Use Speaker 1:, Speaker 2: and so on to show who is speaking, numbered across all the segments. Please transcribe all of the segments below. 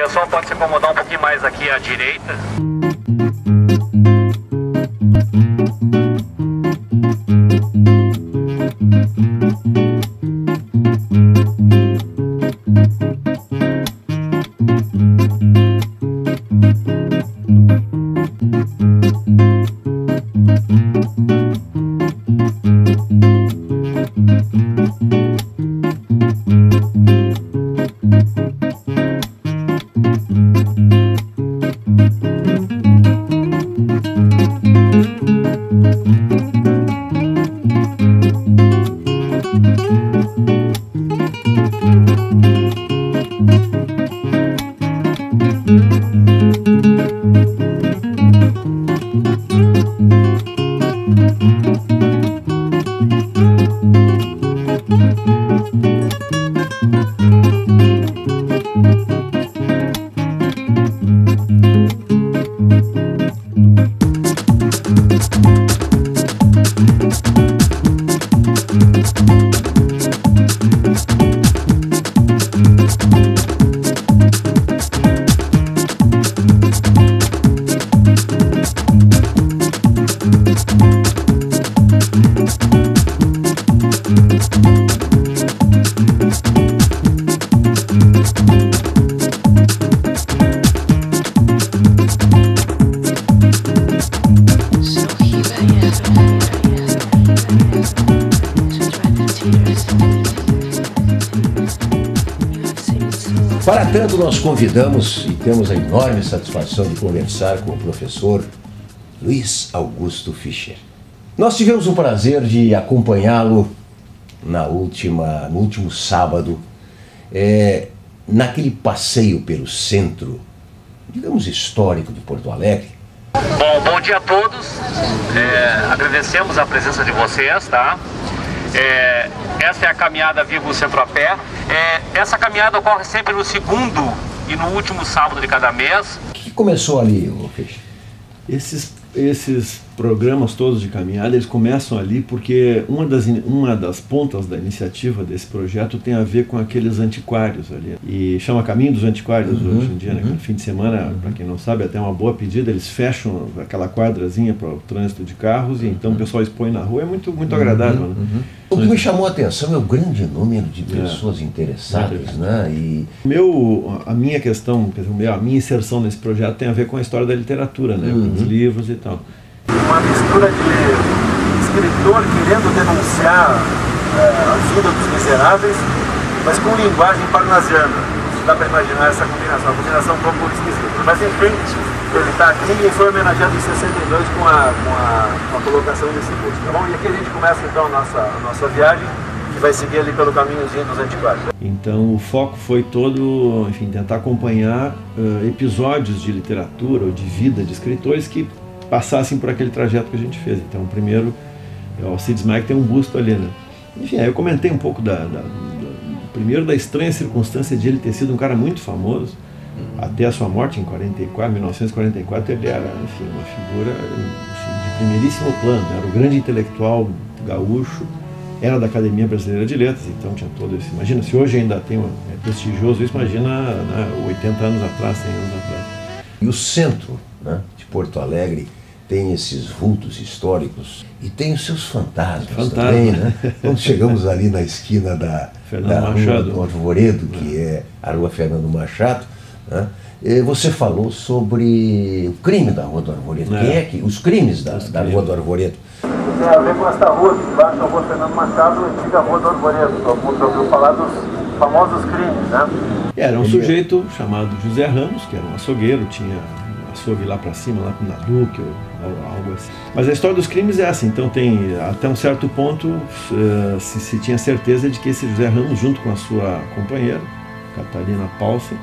Speaker 1: pessoal pode se acomodar um pouquinho mais aqui à direita.
Speaker 2: Para tanto, nós convidamos e temos a enorme satisfação de conversar com o professor Luiz Augusto Fischer. Nós tivemos o prazer de acompanhá-lo no último sábado, naquele passeio pelo centro, digamos, histórico de Porto Alegre.
Speaker 1: Bom dia a todos, agradecemos a presença de vocês, tá? Essa é a caminhada Viva o Centro a Pé. Essa caminhada ocorre sempre no segundo e no último sábado de cada mês.
Speaker 2: O que começou ali, Fischer?
Speaker 3: Esses programas todos de caminhada, eles começam ali porque uma das pontas da iniciativa desse projeto tem a ver com aqueles antiquários ali. E chama Caminho dos Antiquários hoje em dia, né? No fim de semana, para quem não sabe, até uma boa pedida, eles fecham aquela quadrazinha para o trânsito de carros e então o pessoal expõe na rua, é muito agradável, né?
Speaker 2: O que me chamou a atenção é o grande número de pessoas interessadas, né? E
Speaker 3: a minha questão, a minha inserção nesse projeto tem a ver com a história da literatura, né? Com os livros e tal.
Speaker 4: Uma mistura de escritor querendo denunciar a vida dos miseráveis, mas com linguagem parnasiana. Dá para imaginar essa combinação, uma combinação um pouco esquisita. Mas enfim, ele está aqui e foi homenageado em 62 com a colocação desse busto, tá bom? E aqui a gente começa então a nossa viagem, que vai seguir ali pelo caminhozinho dos antiquários.
Speaker 3: Então o foco foi todo, enfim, tentar acompanhar episódios de literatura ou de vida de escritores que passassem por aquele trajeto que a gente fez. Então, primeiro, o Alcides Maia tem um busto ali, né? Enfim, aí eu comentei um pouco primeiro da estranha circunstância de ele ter sido um cara muito famoso, até a sua morte em 1944, ele era, enfim, uma figura de primeiríssimo plano, era o grande intelectual gaúcho, era da Academia Brasileira de Letras, então tinha todo esse... Imagina, se hoje ainda é prestigioso isso, imagina, né, 80 anos atrás, 100 anos atrás.
Speaker 2: E o centro, né, de Porto Alegre tem esses vultos históricos e tem os seus fantasmas também, né? Quando chegamos ali na esquina da Rua do Arvoredo, que é a Rua Fernando Machado, né, você falou sobre o crime da Rua do Arvoredo. Quem é os crimes da Rua do Arvoredo?
Speaker 4: Tem a ver com essa rua, que embaixo da Rua Fernando Machado, a antiga Rua do Arvoredo. Você ouviu falar dos famosos crimes, né?
Speaker 3: Era um sujeito chamado José Ramos, que era um açougueiro, tinha açougue lá para cima, lá na Duque ou algo assim. Mas a história dos crimes é assim, então tem, até um certo ponto, se tinha certeza de que esse José Ramos, junto com a sua companheira, Catarina Paulsen,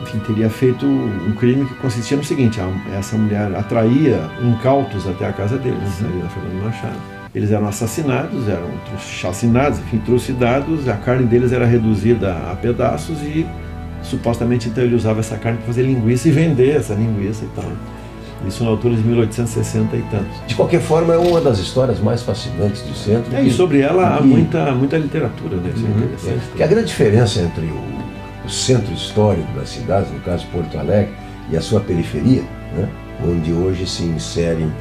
Speaker 3: enfim, teria feito um crime que consistia no seguinte: essa mulher atraía incautos até a casa deles, ali na Fernando Machado. Eles eram assassinados, eram chacinados, enfim, trucidados, a carne deles era reduzida a pedaços e supostamente então ele usava essa carne para fazer linguiça e vender essa linguiça e tal. Isso na altura de 1860 e tantos.
Speaker 2: De qualquer forma, é uma das histórias mais fascinantes do centro.
Speaker 3: E sobre ela há muita literatura, né? Isso é interessante.
Speaker 2: Que a grande diferença entre o centro histórico da cidade, no caso Porto Alegre, e a sua periferia, né, onde hoje se inserem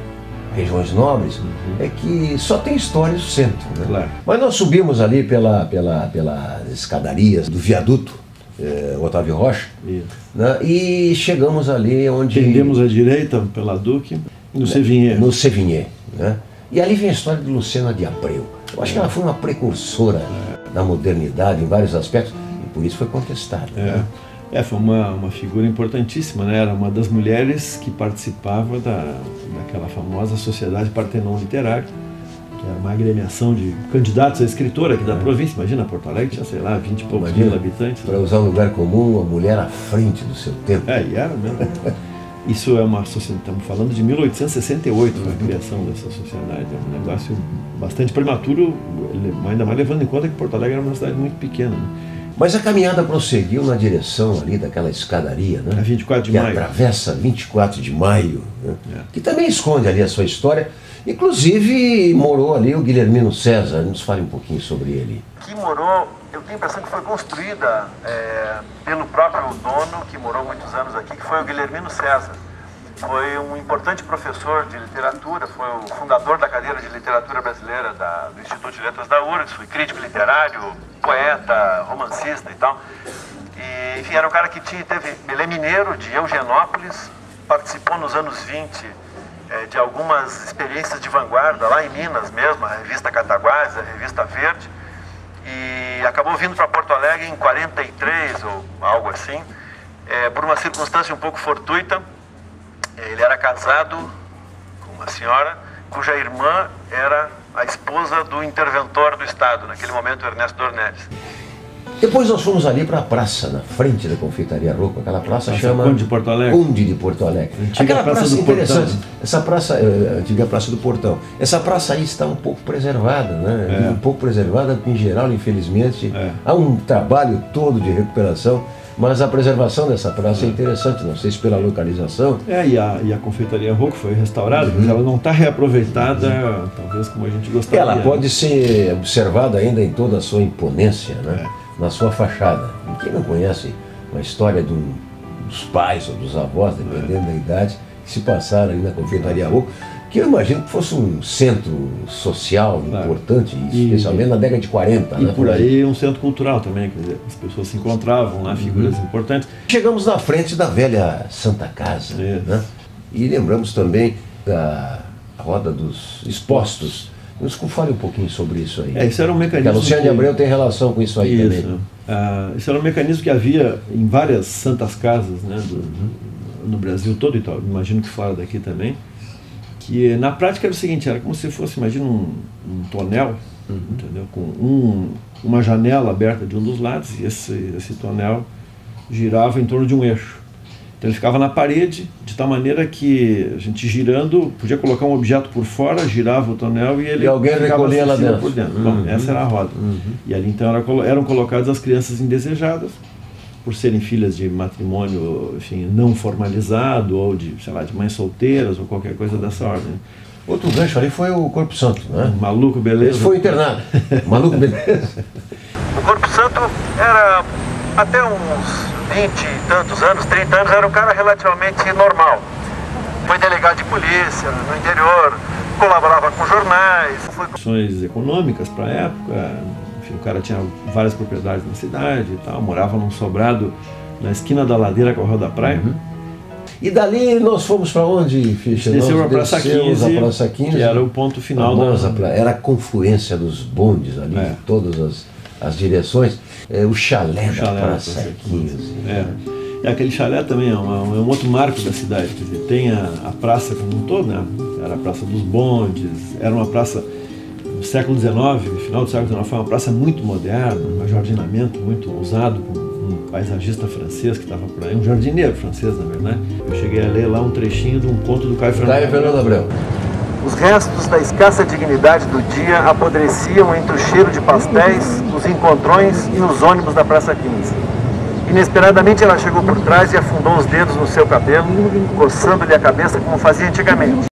Speaker 2: regiões nobres, é que só tem histórias o centro. Né? Claro. Mas nós subimos ali pelas escadarias do viaduto Otávio Rocha, né, e chegamos ali onde...
Speaker 3: Tendemos à direita pela Duque, no Sévigné.
Speaker 2: No Sévigné, né? E ali vem a história de Lucena de Abreu. Eu acho que ela foi uma precursora da modernidade em vários aspectos, e por isso foi contestada. Né?
Speaker 3: Foi uma figura importantíssima, né? Era uma das mulheres que participava daquela famosa Sociedade Partenon Literário, que era uma agremiação de candidatos a escritora aqui da província. Imagina, Porto Alegre tinha, sei lá, 20 e poucos mil habitantes.
Speaker 2: Para usar um lugar comum, a mulher à frente do seu tempo.
Speaker 3: E era mesmo. Isso é uma sociedade, estamos falando de 1868, foi a criação dessa sociedade. É um negócio bastante prematuro, ainda mais levando em conta que Porto Alegre era uma cidade muito pequena. Né?
Speaker 2: Mas a caminhada prosseguiu na direção ali daquela escadaria, né?
Speaker 3: A 24 de maio.
Speaker 2: Que atravessa 24 de maio, né? Que também esconde ali a sua história. Inclusive morou ali o Guilhermino César. Nos fale um pouquinho sobre ele.
Speaker 4: Que morou, eu tenho a impressão que foi construída pelo próprio dono, que morou muitos anos aqui, que foi o Guilhermino César. Foi um importante professor de literatura, foi o fundador da cadeira de literatura brasileira do Instituto de Letras da URGS, foi crítico literário, poeta, romancista e tal. E, enfim, era um cara que ele é mineiro, de Eugenópolis, participou nos anos 20 de algumas experiências de vanguarda, lá em Minas mesmo, a revista Cataguases, a revista Verde, e acabou vindo para Porto Alegre em 43 ou algo assim, por uma circunstância um pouco fortuita. Ele era casado com uma senhora cuja irmã era a esposa do interventor do Estado, naquele momento, Ernesto Dornelles.
Speaker 2: Depois nós fomos ali para a praça, na frente da Confeitaria Rocco. Aquela praça chama
Speaker 3: Conde de Porto Alegre.
Speaker 2: Conde de Porto Alegre. Aquela praça interessante. Essa praça, a antiga Praça do Portão. Essa praça aí está um pouco preservada, né? Um pouco preservada, em geral, infelizmente. Há um trabalho todo de recuperação, mas a preservação dessa praça é interessante, não sei se pela localização.
Speaker 3: E a Confeitaria Rocco foi restaurada, mas ela não está reaproveitada, talvez como a gente gostaria.
Speaker 2: Ela pode ser observada ainda em toda a sua imponência, né? Na sua fachada. E quem não conhece uma história dos pais ou dos avós, dependendo da idade, que se passaram ali na Confeitaria Rocco, que eu imagino que fosse um centro social importante, especialmente na década de 40.
Speaker 3: E né, por aí um centro cultural também, quer dizer, as pessoas se encontravam lá, figuras importantes.
Speaker 2: Chegamos na frente da velha Santa Casa, né? E lembramos também da Roda dos Expostos. Nos fale um pouquinho sobre isso aí.
Speaker 3: Isso era um mecanismo.
Speaker 2: A Lucena de Abreu tem relação com isso aí também.
Speaker 3: Isso era um mecanismo que havia em várias santas casas, né, no Brasil todo e tal, imagino que fora daqui também, que na prática era o seguinte, era como se fosse, imagina um tonel, entendeu? Com uma janela aberta de um dos lados, e esse tonel girava em torno de um eixo. Então ele ficava na parede, de tal maneira que a gente girando, podia colocar um objeto por fora, girava o tonel e
Speaker 2: alguém recolhia lá dentro.
Speaker 3: Por dentro. Bom, essa era a roda. E ali então eram colocadas as crianças indesejadas, por serem filhas de matrimônio, enfim, não formalizado, ou de, sei lá, de mães solteiras, ou qualquer coisa dessa ordem.
Speaker 2: Outro gancho ali foi o Corpo Santo, né?
Speaker 3: Maluco Beleza.
Speaker 2: Ele foi internado. Maluco Beleza.
Speaker 4: O Corpo Santo era, até uns 20 e tantos anos, 30 anos, era um cara relativamente normal. Foi delegado de polícia no interior, colaborava com jornais.
Speaker 3: Questões econômicas para a época, enfim, o cara tinha várias propriedades na cidade e tal, morava num sobrado na esquina da ladeira com a Rua da Praia.
Speaker 2: E dali nós fomos para onde, Fischer?
Speaker 3: Desceu a Praça 15, que era o ponto final
Speaker 2: Era a confluência dos bondes ali, de todas as direções. O chalé da Praça 15.
Speaker 3: Aquele chalé também é um outro marco da cidade, quer dizer, tem a praça como um todo, né? Era a Praça dos Bondes, era uma praça do século XIX, no final do século XIX, foi uma praça muito moderna, um jardinamento muito ousado, com um paisagista francês que estava por aí, um jardineiro francês, na verdade. Eu cheguei a ler lá um trechinho de um conto do Caio Fernando Abreu.
Speaker 4: Os restos da escassa dignidade do dia apodreciam entre o cheiro de pastéis, os encontrões e os ônibus da Praça 15. Inesperadamente ela chegou por trás e afundou os dedos no seu cabelo, coçando-lhe a cabeça como fazia antigamente.